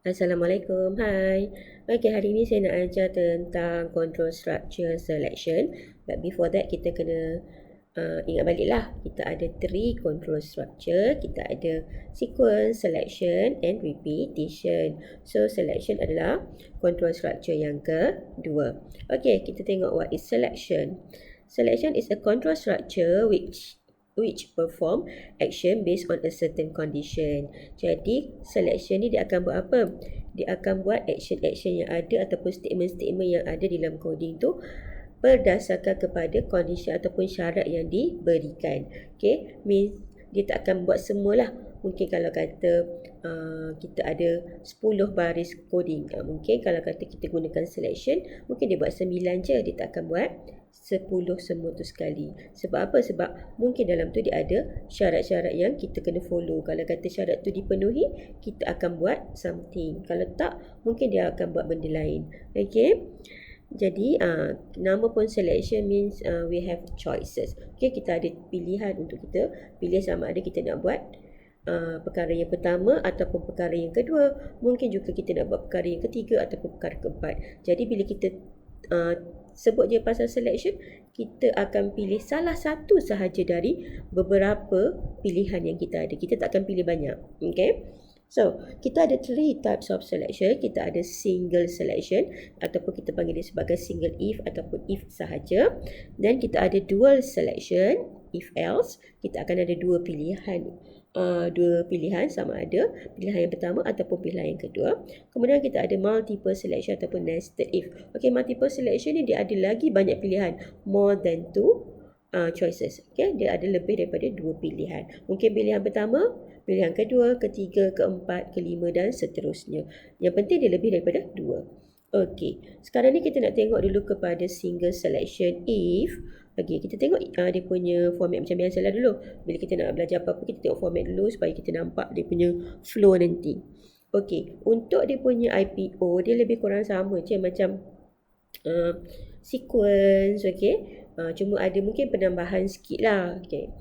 Assalamualaikum, hai. Okey, hari ni saya nak ajar tentang control structure selection. But before that, kita kena ingat baliklah. Kita ada 3 control structure. Kita ada sequence, selection and repetition. So, selection adalah control structure yang kedua. Okey, kita tengok what is selection. Selection is a control structure which perform action based on a certain condition. Jadi, selection ni dia akan buat apa? Dia akan buat action-action yang ada ataupun statement-statement yang ada di dalam coding tu berdasarkan kepada condition ataupun syarat yang diberikan. Okay, means dia tak akan buat semualah. Mungkin kalau kata kita ada 10 baris coding, mungkin kalau kata kita gunakan selection, mungkin dia buat 9 je, dia tak akan buat 10 semua tu sekali. Sebab apa? Sebab mungkin dalam tu dia ada syarat-syarat yang kita kena follow. Kalau kata syarat tu dipenuhi, kita akan buat something. Kalau tak, mungkin dia akan buat benda lain. Okay. Jadi, nama pun selection means we have choices. Okay, kita ada pilihan untuk kita pilih sama ada kita nak buat perkara yang pertama ataupun perkara yang kedua. Mungkin juga kita nak buat perkara yang ketiga ataupun perkara keempat. Jadi, bila kita sebut je pasal selection, kita akan pilih salah satu sahaja dari beberapa pilihan yang kita ada. Kita tak akan pilih banyak. Okay. So, kita ada 3 types of selection. Kita ada single selection ataupun kita panggil dia sebagai single if ataupun if sahaja. Dan kita ada dual selection, if else. Kita akan ada dua pilihan sama ada pilihan yang pertama ataupun pilihan yang kedua. Kemudian kita ada multiple selection ataupun nested if. Okay, multiple selection ni dia ada lagi banyak pilihan, more than 2 choices. Okay, dia ada lebih daripada 2 pilihan. Mungkin pilihan pertama, pilihan kedua, ketiga, keempat, kelima dan seterusnya. Yang penting dia lebih daripada 2. Okey, sekarang ni kita nak tengok dulu kepada single selection if. Okey, kita tengok dia punya format macam biasa lah dulu. Bila kita nak belajar apa-apa, kita tengok format dulu supaya kita nampak dia punya flow nanti. Okey, untuk dia punya IPO, dia lebih kurang sama je macam sequence. Okey, cuma ada mungkin penambahan sikit lah. Okay.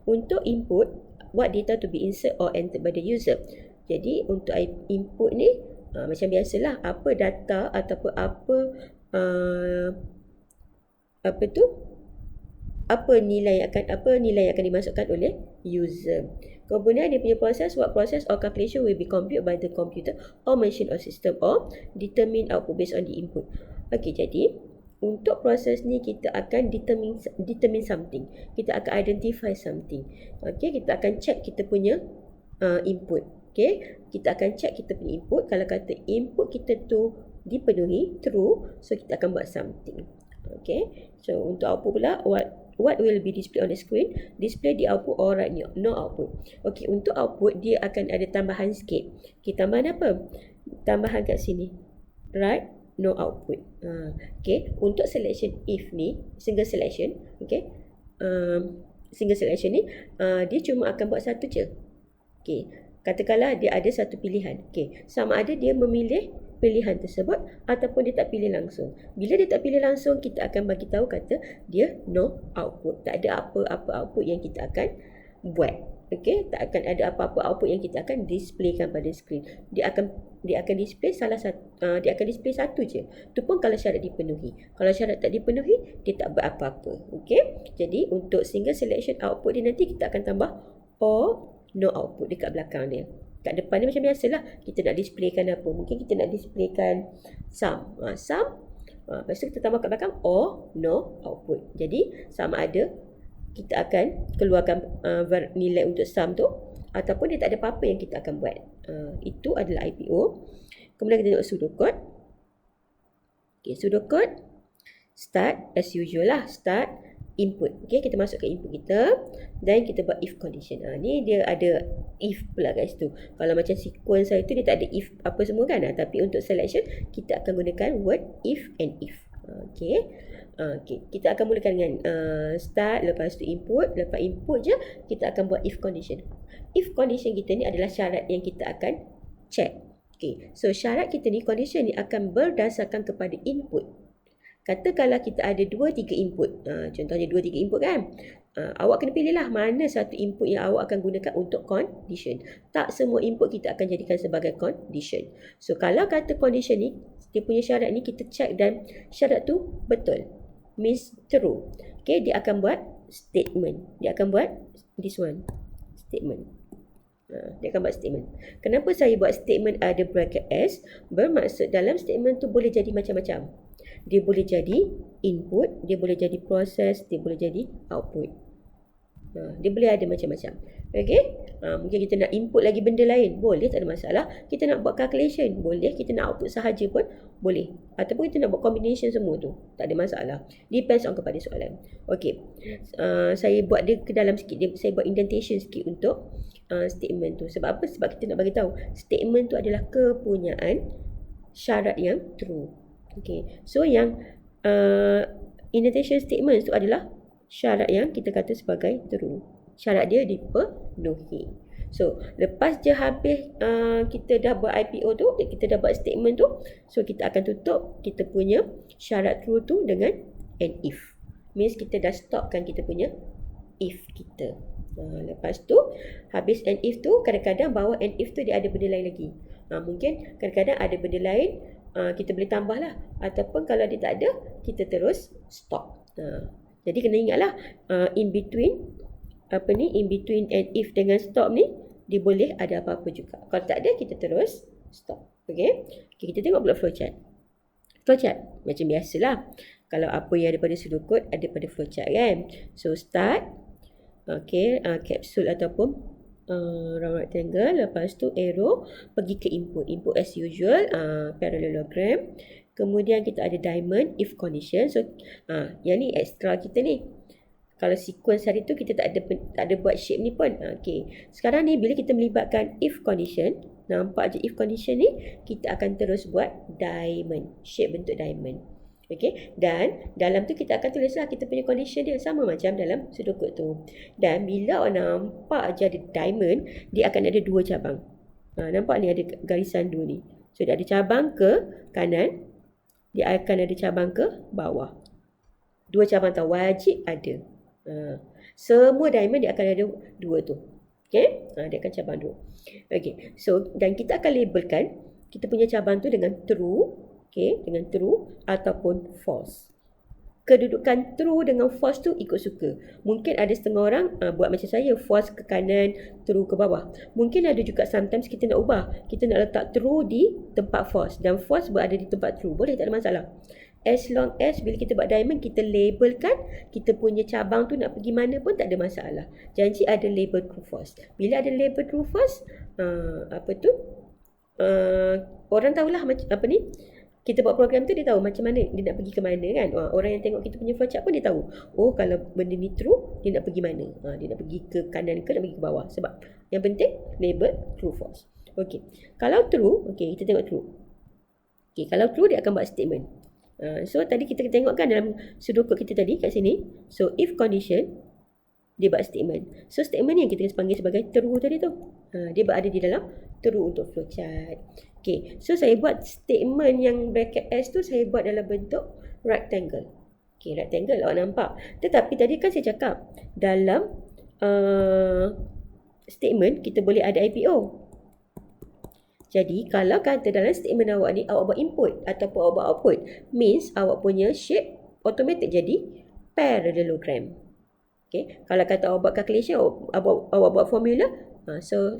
Untuk input, what data to be insert or entered by the user. Jadi untuk input ni macam biasalah, apa data ataupun apa nilai yang akan dimasukkan oleh user. Kemudian dia punya proses, what process or calculation will be computed by the computer or machine or system or determine output based on the input. Okey, jadi untuk proses ni kita akan determine something. Kita akan identify something. Okey, kita akan check kita punya input. Okey, kita akan check kita punya input. Kalau kata input kita tu dipenuhi, true, so kita akan buat something. Okey, so untuk output pula, what will be displayed on the screen? Display the output or write no output. Okey, untuk output dia akan ada tambahan sikit. Okey, tambahan apa? Tambahan kat sini. Right? No output. Okay, untuk selection if ni, single selection, okay, single selection ni, dia cuma akan buat satu je. Okay, katakanlah dia ada satu pilihan. Okay, sama ada dia memilih pilihan tersebut ataupun dia tak pilih langsung. Bila dia tak pilih langsung, kita akan bagi tahu kata dia no output. Tak ada apa-apa output yang kita akan buat. Okey, tak akan ada apa-apa output yang kita akan displaykan pada skrin. Dia akan display dia akan display satu je. Tu pun kalau syarat dipenuhi. Kalau syarat tak dipenuhi, dia tak buat apa-apa. Okey? Jadi untuk single selection output dia nanti kita akan tambah or no output dekat belakang dia. Kat depan ni macam biasalah, kita nak displaykan apa? Mungkin kita nak displaykan sum. Lepas tu kita tambah kat belakang or no output. Jadi sama ada kita akan keluarkan nilai untuk sum tu ataupun dia tak ada apa-apa yang kita akan buat. Itu adalah IPO. Kemudian kita tengok pseudocode. Okay, pseudocode start as usual lah, start input. Okay, kita masuk ke input kita dan kita buat if condition. Ni dia ada if pula guys tu. Kalau macam sequence saya tu dia tak ada if apa semua kan. Tapi untuk selection kita akan gunakan word if and if. Okay. Kita akan mulakan dengan start, lepas tu input. Lepas input je kita akan buat if condition. If condition kita ni adalah syarat yang kita akan check. Okay, so syarat kita ni, condition ni akan berdasarkan kepada input. Katakanlah kita ada 2-3 input. Contohnya 2-3 input kan. Awak kena pilihlah mana satu input yang awak akan gunakan untuk condition. Tak semua input kita akan jadikan sebagai condition. So kalau kata condition ni, dia punya syarat ni kita check dan syarat tu betul. Means true. Okay, dia akan buat statement. Dia akan buat this one. Statement. Dia akan buat statement. Kenapa saya buat statement ada bracket S? Bermaksud dalam statement tu boleh jadi macam-macam. Dia boleh jadi input, dia boleh jadi proses, dia boleh jadi output. Dia boleh ada macam-macam. Okay? Mungkin kita nak input lagi benda lain. Boleh, tak ada masalah. Kita nak buat calculation. Boleh. Kita nak output sahaja pun boleh. Ataupun kita nak buat combination semua tu. Tak ada masalah. Depends on kepada soalan. Okay. Saya buat dia ke dalam sikit. Saya buat indentation sikit untuk statement tu. Sebab apa? Sebab kita nak bagi tahu statement tu adalah kepunyaan syarat yang true. Okay. So yang indentation statement tu adalah syarat yang kita kata sebagai true. Syarat dia dipenuhi. So, lepas je habis kita dah buat IPO tu, kita dah buat statement tu, so kita akan tutup kita punya syarat true tu dengan and if. Means kita dah stopkan kita punya if kita. Lepas tu, habis and if tu, kadang-kadang bawah and if tu dia ada benda lain lagi. Mungkin kadang-kadang ada benda lain, kita boleh tambah lah. Ataupun kalau dia tak ada, kita terus stop. Jadi kena ingatlah in between and if dengan stop ni dia boleh ada apa-apa juga. Kalau tak ada kita terus stop. Okay, kita tengok pula flowchart. Flowchart macam biasalah. Kalau apa yang ada pada sudut ada pada flowchart kan. So start, capsule ataupun round rectangle, lepas tu arrow pergi ke input as usual, parallelogram. Kemudian kita ada diamond, if condition. So, yang ni extra kita ni. Kalau sequence hari tu kita tak ada buat shape ni pun. Okay. Sekarang ni bila kita melibatkan if condition, nampak je if condition ni, kita akan terus buat diamond. Shape bentuk diamond. Okay. Dan dalam tu kita akan tulislah kita punya condition dia. Sama macam dalam sudokod tu. Dan bila awak nampak je ada diamond, dia akan ada dua cabang. Nampak ni ada garisan dua ni. So, dia ada cabang ke kanan. Dia akan ada cabang ke bawah. Dua cabang tu wajib ada. Semua diamond dia akan ada dua tu. Okay? Dia akan cabang dua. Okay. So, dan kita akan labelkan kita punya cabang tu dengan true. Okay? Dengan true ataupun false. Kedudukan true dengan false tu ikut suka. Mungkin ada setengah orang buat macam saya, false ke kanan, true ke bawah. Mungkin ada juga sometimes kita nak ubah. Kita nak letak true di tempat false dan false berada di tempat true. Boleh, tak ada masalah. As long as bila kita buat diamond, kita labelkan kita punya cabang tu nak pergi mana pun tak ada masalah. Janji ada label true false. Bila ada label true false, orang tahulah apa ni. Kita buat program tu dia tahu macam mana dia nak pergi ke mana kan. Orang yang tengok kita punya flowchart pun dia tahu. Oh, kalau benda ni true, dia nak pergi mana. Dia nak pergi ke kanan ke nak pergi ke bawah. Sebab yang penting label true false. Okey. Kalau true, okey kita tengok true. Okey, kalau true dia akan buat statement. So tadi kita tengokkan dalam sudokod kita tadi kat sini. So if condition dia buat statement. So statement ni yang kita panggil sebagai true tadi tu. Dia berada di dalam true untuk flowchart. Okay, so saya buat statement yang bracket S tu saya buat dalam bentuk rectangle. Okay, rectangle awak nampak. Tetapi tadi kan saya cakap dalam statement kita boleh ada IPO. Jadi kalau kata dalam statement awak ni awak buat input ataupun awak buat output, means awak punya shape automatic jadi parallelogram. Okay, kalau kata awak buat calculation, awak buat formula, so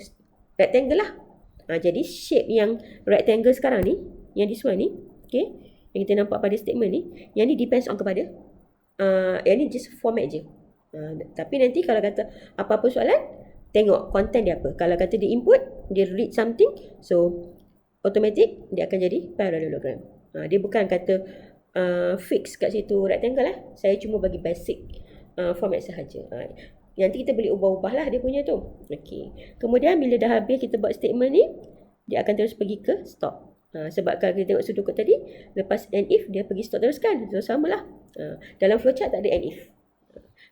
rectangle lah. Jadi shape yang rectangle sekarang ni, yang this one ni, okay, yang kita nampak pada statement ni, yang ni depends on kepada, yang ni just format je. Tapi nanti kalau kata apa-apa soalan, tengok content dia apa. Kalau kata dia input, dia read something, so automatic dia akan jadi parallelogram. Dia bukan kata fix kat situ rectangle lah. Saya cuma bagi basic format sahaja. Nanti kita boleh ubah-ubah lah dia punya tu. Okay. Kemudian bila dah habis kita buat statement ni, dia akan terus pergi ke stop. Sebab kalau kita tengok sudokod tadi, lepas and if dia pergi stop terus kan. So samalah. Dalam flowchart tak ada and if.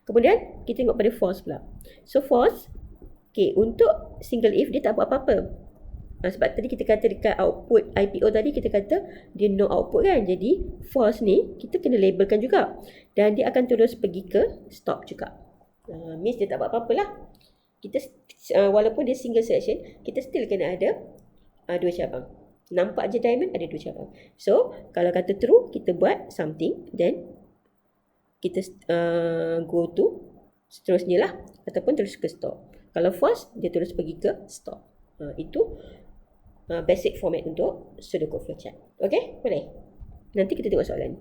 Kemudian kita tengok pada false pula. So false, okay, untuk single if dia tak buat apa-apa. Sebab tadi kita kata dekat output IPO tadi kita kata dia no output kan. Jadi false ni kita kena labelkan juga. Dan dia akan terus pergi ke stop juga. Means dia tak buat apa-apa lah. Kita walaupun dia single selection, kita still kena ada 2 cabang. Nampak je diamond ada 2 cabang. So kalau kata true, kita buat something, then kita go to seterusnya lah, ataupun terus ke stop. Kalau false, dia terus pergi ke stop. Itu basic format untuk pseudocode flowchart. Okay, boleh? Nanti kita tengok soalan.